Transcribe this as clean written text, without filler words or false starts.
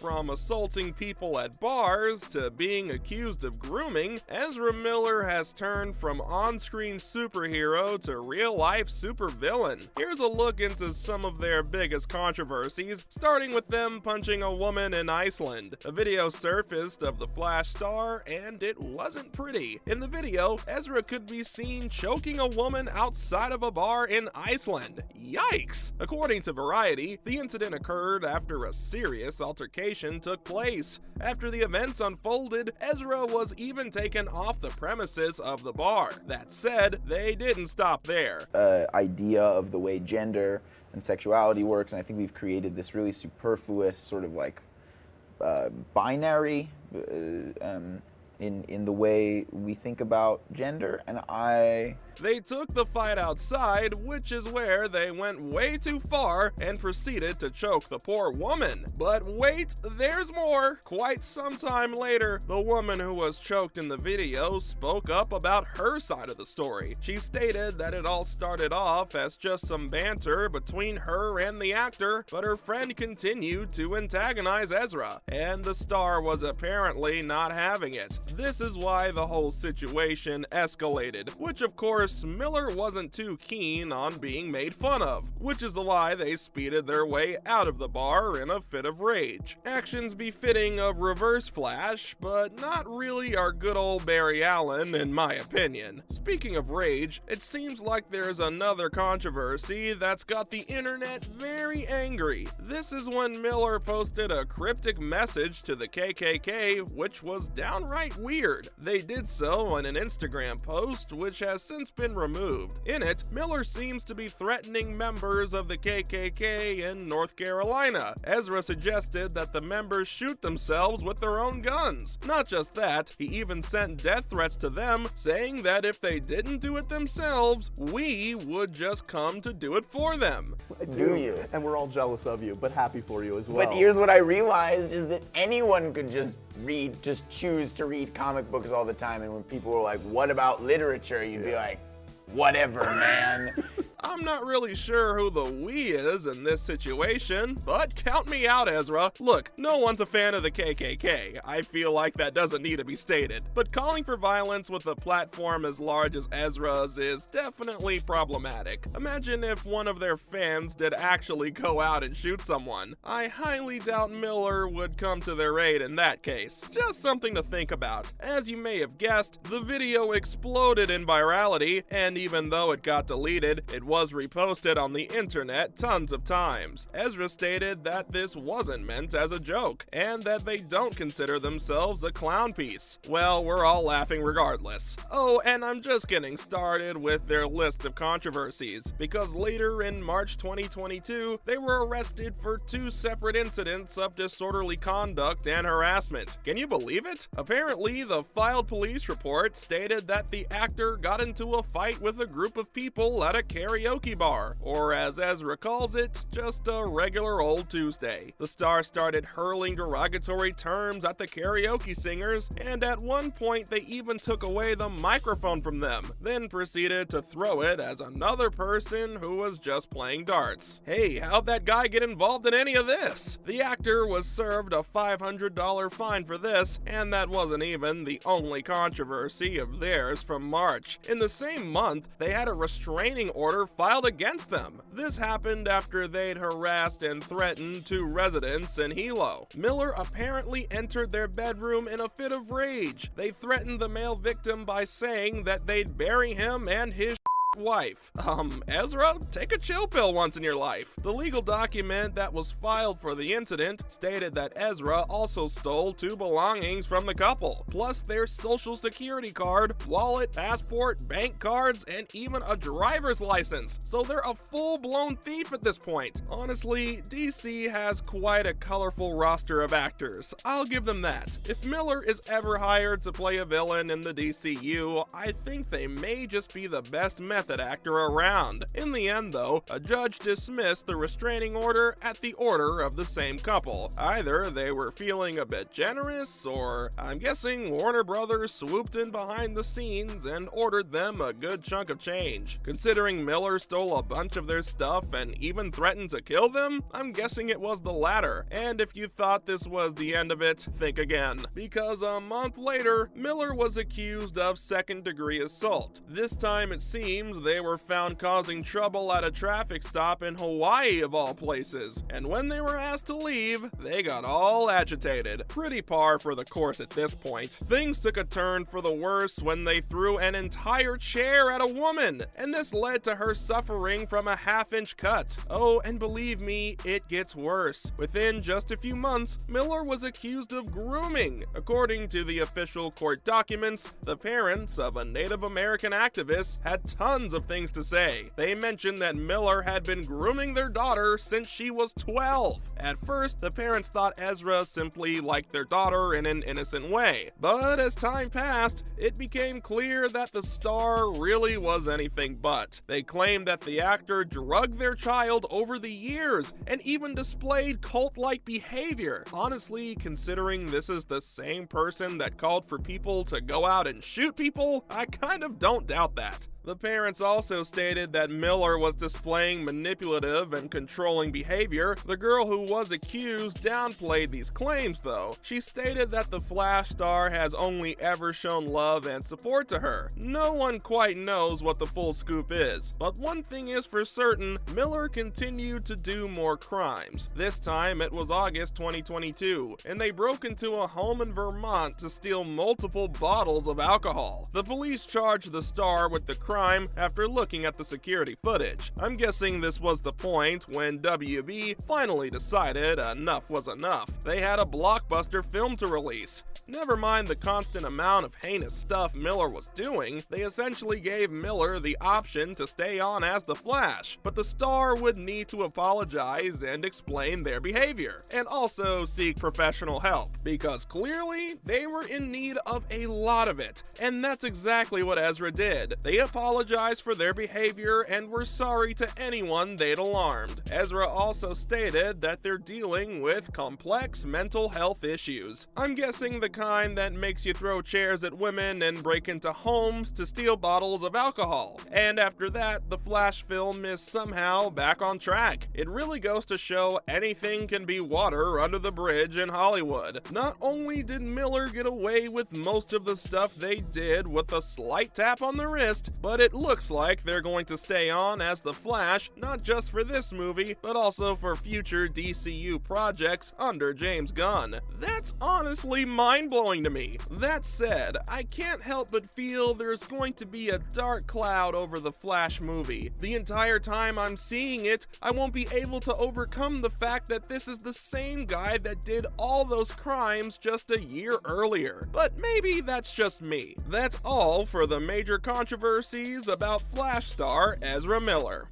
from assaulting people at bars to being accused of grooming, Ezra Miller has turned from on-screen superhero to real-life supervillain. Here's a look into some of their biggest controversies, starting with them punching a woman in Iceland. A video surfaced of the Flash star, and it wasn't pretty. In the video, Ezra could be seen choking a woman outside of a bar in Iceland. Yikes! According to Variety, the incident occurred after a serious altercation took place. After the events unfolded, Ezra was even taken off the premises of the bar. That said, they didn't stop there. Idea of the way gender and sexuality works, and I think we've created this really superfluous sort of like binary in the way we think about gender, and They took the fight outside, which is where they went way too far and proceeded to choke the poor woman. But wait, there's more! Quite some time later, the woman who was choked in the video spoke up about her side of the story. She stated that it all started off as just some banter between her and the actor, but her friend continued to antagonize Ezra, and the star was apparently not having it. This is why the whole situation escalated, which of course Miller wasn't too keen on being made fun of, which is why they speeded their way out of the bar in a fit of rage. Actions befitting of Reverse Flash, but not really our good old Barry Allen in my opinion. Speaking of rage, it seems like there's another controversy that's got the internet very angry. This is when Miller posted a cryptic message to the KKK, which was downright weird. They did so in an Instagram post, which has since been removed. In it, Miller seems to be threatening members of the KKK in North Carolina. Ezra suggested that the members shoot themselves with their own guns. Not just that, he even sent death threats to them, saying that if they didn't do it themselves, we would just come to do it for them. Do you? And we're all jealous of you, but happy for you as well. But here's what I realized is that anyone could just choose to read comic books all the time, and when people were like, what about literature? You'd be like, whatever, man. I'm not really sure who the we is in this situation, but count me out, Ezra. Look, no one's a fan of the KKK. I feel like that doesn't need to be stated. But calling for violence with a platform as large as Ezra's is definitely problematic. Imagine if one of their fans did actually go out and shoot someone. I highly doubt Miller would come to their aid in that case. Just something to think about. As you may have guessed, the video exploded in virality, and even though it got deleted, it was reposted on the internet tons of times. Ezra stated that this wasn't meant as a joke, and that they don't consider themselves a clown piece. Well, we're all laughing regardless. Oh, and I'm just getting started with their list of controversies, because later in March 2022, they were arrested for 2 separate incidents of disorderly conduct and harassment. Can you believe it? Apparently, the filed police report stated that the actor got into a fight with a group of people at a karaoke bar, or as Ezra calls it, just a regular old Tuesday. The star started hurling derogatory terms at the karaoke singers, and at one point they even took away the microphone from them, then proceeded to throw it as another person who was just playing darts. Hey, how'd that guy get involved in any of this? The actor was served a $500 fine for this, and that wasn't even the only controversy of theirs from March. In the same month, they had a restraining order filed against them. This happened after they'd harassed and threatened 2 residents in Hilo. Miller apparently entered their bedroom in a fit of rage. They threatened the male victim by saying that they'd bury him and his wife. Ezra, take a chill pill once in your life. The legal document that was filed for the incident stated that Ezra also stole 2 belongings from the couple, plus their social security card, wallet, passport, bank cards, and even a driver's license. So they're a full-blown thief at this point. Honestly, DC has quite a colorful roster of actors. I'll give them that. If Miller is ever hired to play a villain in the DCU, I think they may just be the best method method actor around. In the end, though, a judge dismissed the restraining order at the order of the same couple. Either they were feeling a bit generous, or I'm guessing Warner Brothers swooped in behind the scenes and ordered them a good chunk of change. Considering Miller stole a bunch of their stuff and even threatened to kill them, I'm guessing it was the latter. And if you thought this was the end of it, think again. Because a month later, Miller was accused of second-degree assault. This time it seems they were found causing trouble at a traffic stop in Hawaii of all places. And when they were asked to leave, they got all agitated. Pretty par for the course at this point. Things took a turn for the worse when they threw an entire chair at a woman, and this led to her suffering from a half-inch cut. Oh, and believe me, it gets worse. Within just a few months, Miller was accused of grooming. According to the official court documents, the parents of a Native American activist had tons of things to say. They mentioned that Miller had been grooming their daughter since she was 12. At first, the parents thought Ezra simply liked their daughter in an innocent way. But as time passed, it became clear that the star really was anything but. They claimed that the actor drugged their child over the years and even displayed cult-like behavior. Honestly, considering this is the same person that called for people to go out and shoot people, I kind of don't doubt that. The parents also stated that Miller was displaying manipulative and controlling behavior. The girl who was accused downplayed these claims, though. She stated that the Flash star has only ever shown love and support to her. No one quite knows what the full scoop is, but one thing is for certain, Miller continued to do more crimes. This time it was August 2022, and they broke into a home in Vermont to steal multiple bottles of alcohol. The police charged the star with the crime after looking at the security footage. I'm guessing this was the point when WB finally decided enough was enough. They had a blockbuster film to release. Never mind the constant amount of heinous stuff Miller was doing, they essentially gave Miller the option to stay on as the Flash, but the star would need to apologize and explain their behavior, and also seek professional help, because clearly they were in need of a lot of it, and that's exactly what Ezra did. They apologized for their behavior and were sorry to anyone they'd alarmed. Ezra also stated that they're dealing with complex mental health issues. I'm guessing the kind that makes you throw chairs at women and break into homes to steal bottles of alcohol. And after that, the Flash film is somehow back on track. It really goes to show anything can be water under the bridge in Hollywood. Not only did Miller get away with most of the stuff they did with a slight tap on the wrist, but it looks like they're going to stay on as the Flash, not just for this movie, but also for future DCU projects under James Gunn. That's honestly mind-blowing to me. That said, I can't help but feel there's going to be a dark cloud over the Flash movie. The entire time I'm seeing it, I won't be able to overcome the fact that this is the same guy that did all those crimes just a year earlier. But maybe that's just me. That's all for the major controversies about Flash star Ezra Miller.